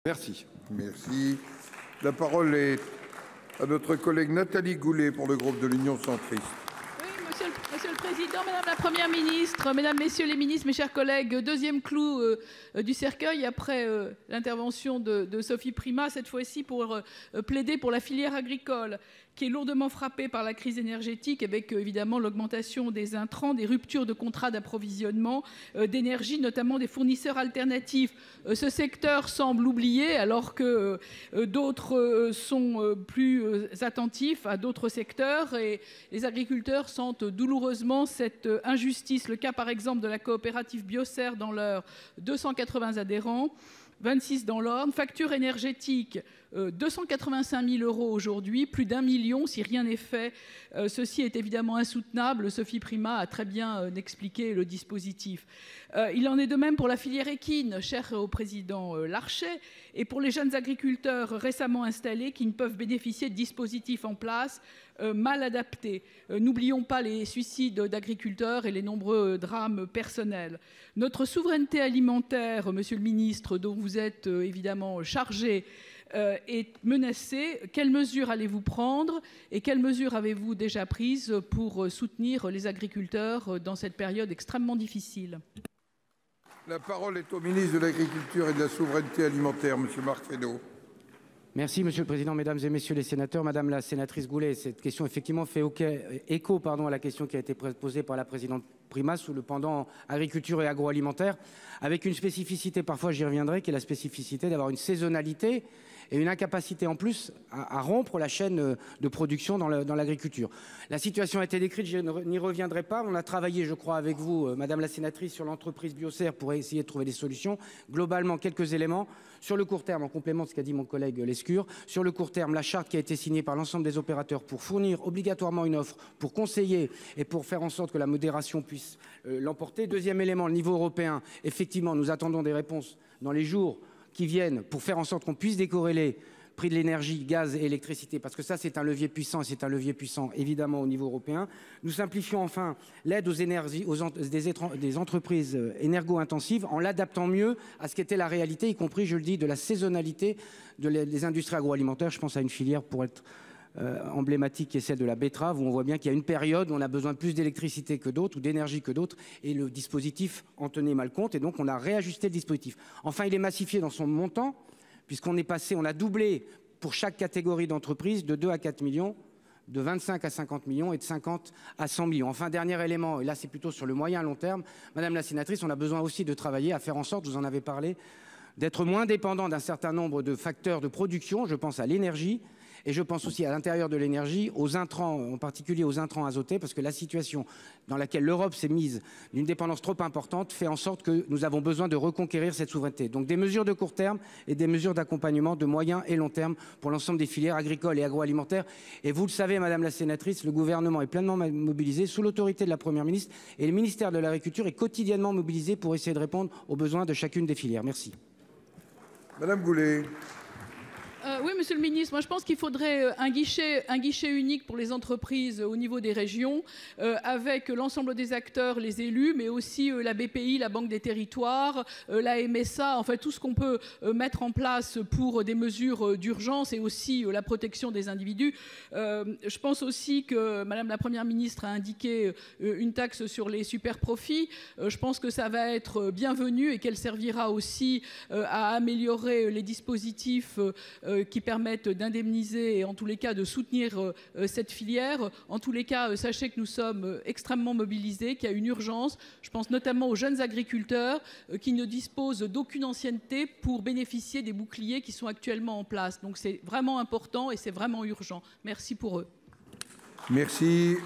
Merci. Merci. La parole est à notre collègue Nathalie Goulet pour le groupe de l'Union centriste. Monsieur le Président, Madame la Première ministre, Mesdames, Messieurs les ministres, mes chers collègues, deuxième clou du cercueil après l'intervention de Sophie Primas, cette fois-ci pour plaider pour la filière agricole qui est lourdement frappée par la crise énergétique avec évidemment l'augmentation des intrants, des ruptures de contrats d'approvisionnement d'énergie, notamment des fournisseurs alternatifs. Ce secteur semble oublié alors que d'autres sont plus attentifs à d'autres secteurs et les agriculteurs sentent douloureusement cette injustice. Le cas par exemple de la coopérative Biocer dans l'Eure, 280 adhérents, 26 dans l'Orne, facture énergétique 285 000 € aujourd'hui, plus d'1 million si rien n'est fait. Ceci est évidemment insoutenable. Sophie Primas a très bien expliqué le dispositif. Il en est de même pour la filière équine, chère au président Larcher, et pour les jeunes agriculteurs récemment installés qui ne peuvent bénéficier de dispositifs en place mal adaptés. N'oublions pas les suicides d'agriculteurs et les nombreux drames personnels. Notre souveraineté alimentaire, monsieur le ministre, dont vous êtes évidemment chargé, est menacée. Quelles mesures allez-vous prendre et quelles mesures avez-vous déjà prises pour soutenir les agriculteurs dans cette période extrêmement difficile? La parole est au ministre de l'Agriculture et de la Souveraineté alimentaire, monsieur Marc Fesneau. Merci Monsieur le Président, Mesdames et Messieurs les sénateurs. Madame la sénatrice Goulet, cette question effectivement fait écho à la question qui a été posée par la présidente Primas sous le pendant agriculture et agroalimentaire, avec une spécificité, parfois j'y reviendrai, qui est la spécificité d'avoir une saisonnalité et une incapacité en plus à rompre la chaîne de production dans l'agriculture. La situation a été décrite, je n'y reviendrai pas. On a travaillé, je crois, avec vous, Madame la sénatrice, sur l'entreprise Biocer pour essayer de trouver des solutions. Globalement, quelques éléments. Sur le court terme, en complément de ce qu'a dit mon collègue Lescure, sur le court terme, la charte qui a été signée par l'ensemble des opérateurs pour fournir obligatoirement une offre, pour conseiller et pour faire en sorte que la modération puisse l'emporter. Deuxième élément, le niveau européen. Effectivement, nous attendons des réponses dans les jours qui viennent pour faire en sorte qu'on puisse décorréler prix de l'énergie, gaz et électricité, parce que ça c'est un levier puissant et c'est un levier puissant évidemment au niveau européen. Nous simplifions enfin l'aide aux énergies des entreprises énergo-intensives en l'adaptant mieux à ce qu'était la réalité, y compris, je le dis, de la saisonnalité des industries agroalimentaires. Je pense à une filière pour être emblématique qui est celle de la betterave, où on voit bien qu'il y a une période où on a besoin de plus d'électricité que d'autres ou d'énergie que d'autres, et le dispositif en tenait mal compte, et donc on a réajusté le dispositif. Enfin, il est massifié dans son montant, puisqu'on est passé, on a doublé pour chaque catégorie d'entreprise de 2 à 4 millions, de 25 à 50 millions et de 50 à 100 millions. Enfin, dernier élément, et là c'est plutôt sur le moyen long terme, Madame la sénatrice, on a besoin aussi de travailler à faire en sorte, vous en avez parlé, d'être moins dépendant d'un certain nombre de facteurs de production, je pense à l'énergie, et je pense aussi à l'intérieur de l'énergie, aux intrants, en particulier aux intrants azotés, parce que la situation dans laquelle l'Europe s'est mise d'une dépendance trop importante fait en sorte que nous avons besoin de reconquérir cette souveraineté. Donc des mesures de court terme et des mesures d'accompagnement de moyen et long terme pour l'ensemble des filières agricoles et agroalimentaires. Et vous le savez, Madame la sénatrice, le gouvernement est pleinement mobilisé sous l'autorité de la Première ministre, et le ministère de l'Agriculture est quotidiennement mobilisé pour essayer de répondre aux besoins de chacune des filières. Merci. Madame Goulet. Oui, monsieur le ministre, moi je pense qu'il faudrait un guichet unique pour les entreprises au niveau des régions, avec l'ensemble des acteurs, les élus, mais aussi la BPI, la Banque des Territoires, la MSA, enfin tout ce qu'on peut mettre en place pour des mesures d'urgence et aussi la protection des individus. Je pense aussi que Madame la Première ministre a indiqué une taxe sur les super profits. Je pense que ça va être bienvenu et qu'elle servira aussi à améliorer les dispositifs qui permettent d'indemniser et en tous les cas de soutenir cette filière. En tous les cas, sachez que nous sommes extrêmement mobilisés, qu'il y a une urgence. Je pense notamment aux jeunes agriculteurs qui ne disposent d'aucune ancienneté pour bénéficier des boucliers qui sont actuellement en place. Donc c'est vraiment important et c'est vraiment urgent. Merci pour eux. Merci.